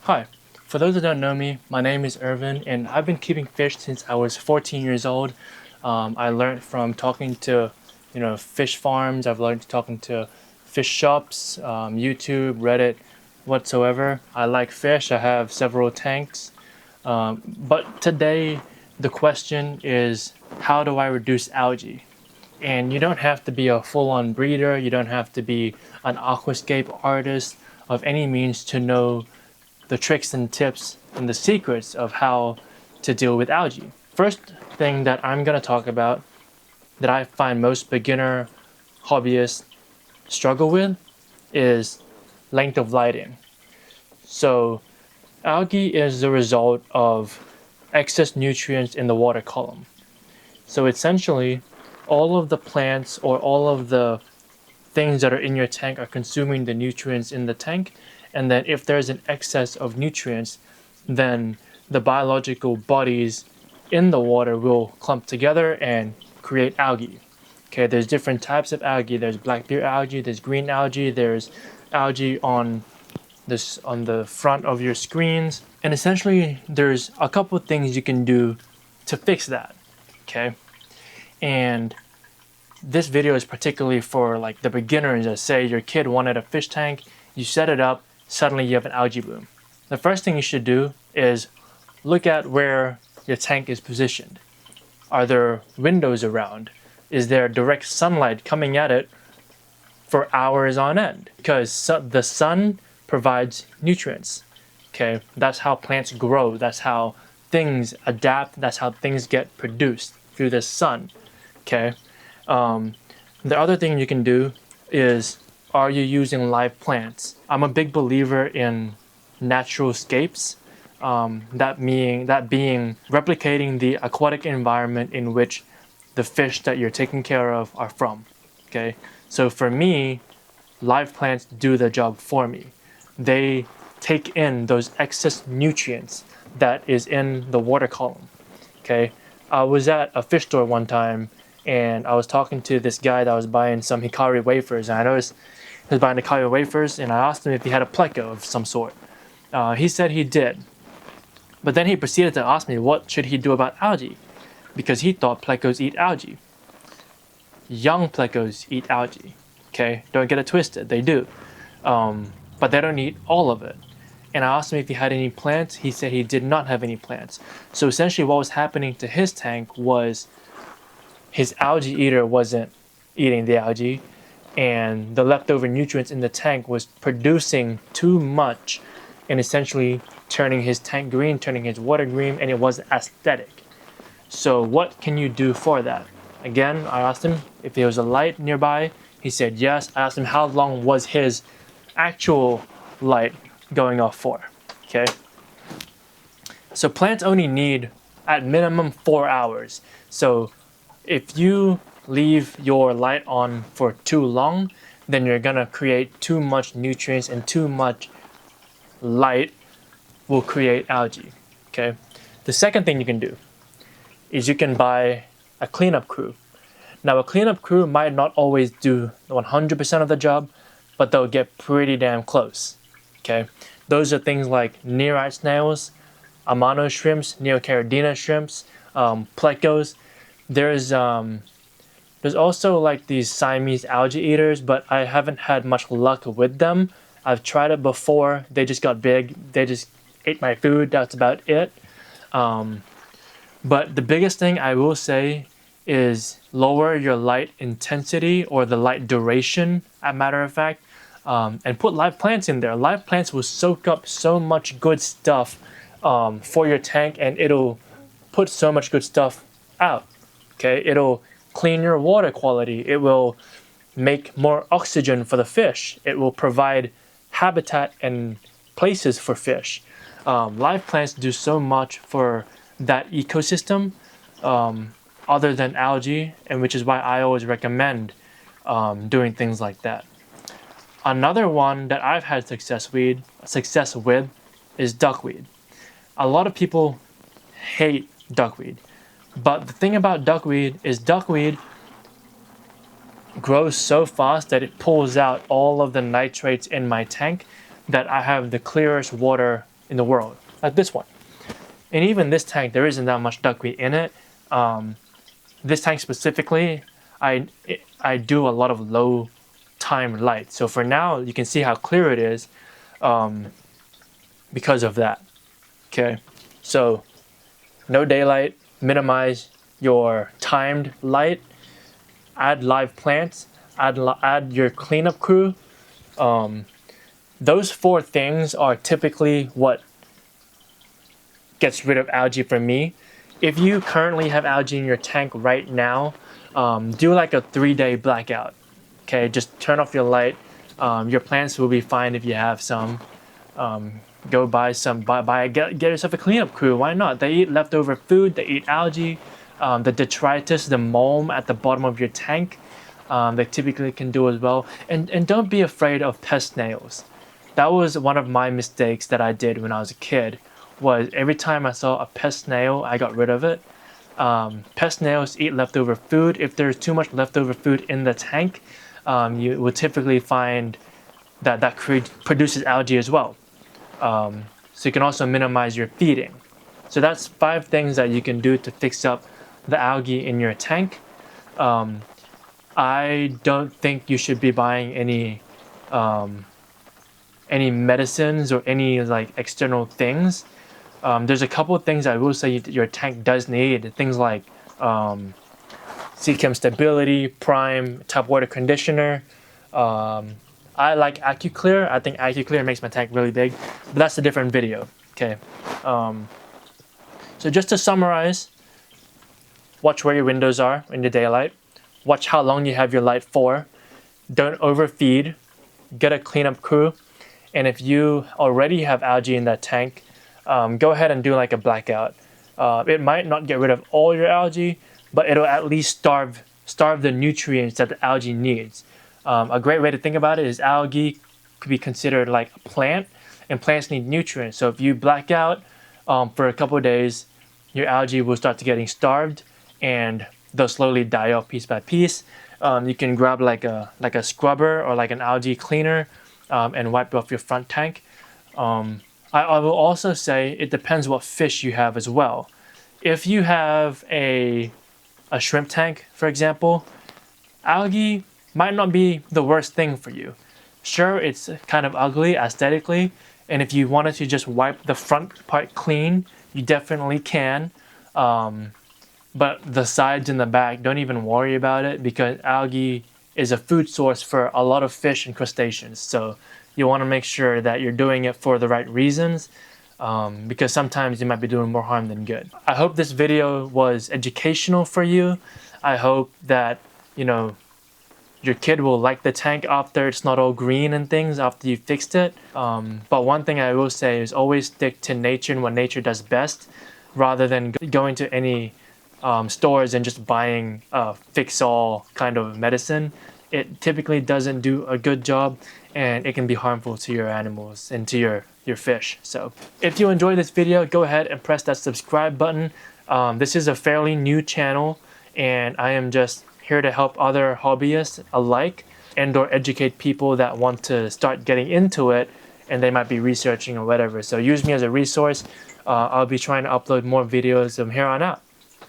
Hi, for those that don't know me, my name is Irvin and I've been keeping fish since I was 14 years old. I learned from talking to, fish farms. I've learned talking to fish shops, YouTube, Reddit, whatsoever. I like fish. I have several tanks. But today the question is, how do I reduce algae? And you don't have to be a full-on breeder. You don't have to be an aquascape artist of any means to know the tricks and tips and the secrets of how to deal with algae. First thing that I'm going to talk about that I find most beginner hobbyists struggle with is length of lighting. So algae is the result of excess nutrients in the water column. So essentially, all of the plants or all of the things that are in your tank are consuming the nutrients in the tank, and then if there's an excess of nutrients, then the biological bodies in the water will clump together and create algae. Okay, there's different types of algae. There's black beard algae, there's green algae, there's algae on the front of your screens, and essentially there's a couple of things you can do to fix that. Okay, and this video is particularly for like the beginners. That say your kid wanted a fish tank, you set it up, suddenly you have an algae bloom. The first thing you should do is look at where your tank is positioned. Are there windows around? Is there direct sunlight coming at it for hours on end? Because the sun provides nutrients. Okay, that's how plants grow. That's how things adapt. That's how things get produced, through the sun. Okay. The other thing you can do is, are you using live plants? I'm a big believer in natural scapes, that being replicating the aquatic environment in which the fish that you're taking care of are from. Okay, so for me, live plants do the job for me. They take in those excess nutrients that is in the water column. Okay, I was at a fish store one time and I was talking to this guy that was buying some hikari wafers, and I noticed he was buying hikari wafers, and I asked him if he had a pleco of some sort. He said he did, but then he proceeded to ask me what should he do about algae, because he thought plecos eat algae. Young plecos eat algae. Okay, don't get it twisted, they do, but they don't eat all of it. And I asked him if he had any plants. He said he did not have any plants. So essentially what was happening to his tank was his algae eater wasn't eating the algae, and the leftover nutrients in the tank was producing too much and essentially turning his tank green, turning his water green, and it wasn't aesthetic. So what can you do for that? Again, I asked him if there was a light nearby. He said yes. I asked him how long was his actual light going off for. Okay, so plants only need at minimum 4 hours. So if you leave your light on for too long, then you're gonna create too much nutrients, and too much light will create algae. Okay, the second thing you can do is you can buy a cleanup crew. Now a cleanup crew might not always do 100% of the job, but they'll get pretty damn close. Okay, those are things like nearite snails, amano shrimps, neocaridina shrimps, plecos. There's also like these Siamese algae eaters, but I haven't had much luck with them. I've tried it before. They just got big. They just ate my food. That's about it. But the biggest thing I will say is lower your light intensity, or the light duration, as a matter of fact, and put live plants in there. Live plants will soak up so much good stuff for your tank, and it'll put so much good stuff out. Okay, it'll clean your water quality. It will make more oxygen for the fish. It will provide habitat and places for fish. Live plants do so much for that ecosystem, other than algae, and which is why I always recommend doing things like that. Another one that I've had success with is duckweed. A lot of people hate duckweed. But the thing about duckweed is duckweed grows so fast that it pulls out all of the nitrates in my tank, that I have the clearest water in the world, like this one. And even this tank, there isn't that much duckweed in it. This tank specifically, I do a lot of low time light. So for now, you can see how clear it is because of that. Okay, so no daylight, minimize your timed light, add live plants, add your cleanup crew. Those 4 things are typically what gets rid of algae for me. If you currently have algae in your tank right now, do like a 3-day blackout. Okay, just turn off your light. Your plants will be fine if you have some. Go buy some, get yourself a cleanup crew. Why not? They eat leftover food, they eat algae. The detritus, the mulm at the bottom of your tank, they typically can do as well. And don't be afraid of pest snails. That was one of my mistakes that I did when I was a kid, was every time I saw a pest snail, I got rid of it. Pest snails eat leftover food. If there's too much leftover food in the tank, you will typically find that produces algae as well. So you can also minimize your feeding. So that's 5 things that you can do to fix up the algae in your tank. I don't think you should be buying any medicines or any like external things. There's a couple of things I will say your tank does need. Things like seed chem stability, prime, tap water conditioner. I like AccuClear. I think AccuClear makes my tank really big, but that's a different video. Okay. So just to summarize, watch where your windows are in the daylight. Watch how long you have your light for. Don't overfeed. Get a cleanup crew. And if you already have algae in that tank, go ahead and do like a blackout. It might not get rid of all your algae, but it'll at least starve the nutrients that the algae needs. A great way to think about it is algae could be considered like a plant, and plants need nutrients. So if you black out for a couple of days, your algae will start to getting starved, and they'll slowly die off piece by piece. You can grab like a scrubber or like an algae cleaner and wipe off your front tank. I will also say it depends what fish you have as well. If you have a shrimp tank, for example, algae might not be the worst thing for you. Sure, it's kind of ugly aesthetically, and if you wanted to just wipe the front part clean, you definitely can. But the sides and the back, don't even worry about it, because algae is a food source for a lot of fish and crustaceans. So you want to make sure that you're doing it for the right reasons, because sometimes you might be doing more harm than good. I hope this video was educational for you. I hope that, your kid will like the tank after it's not all green and things after you fixed it. But one thing I will say is always stick to nature and what nature does best, rather than going to any stores and just buying fix-all kind of medicine. It typically doesn't do a good job, and it can be harmful to your animals and to your fish. So if you enjoyed this video, go ahead and press that subscribe button. This is a fairly new channel, and I am just here to help other hobbyists alike and/or educate people that want to start getting into it and they might be researching or whatever. So use me as a resource. I'll be trying to upload more videos from here on out.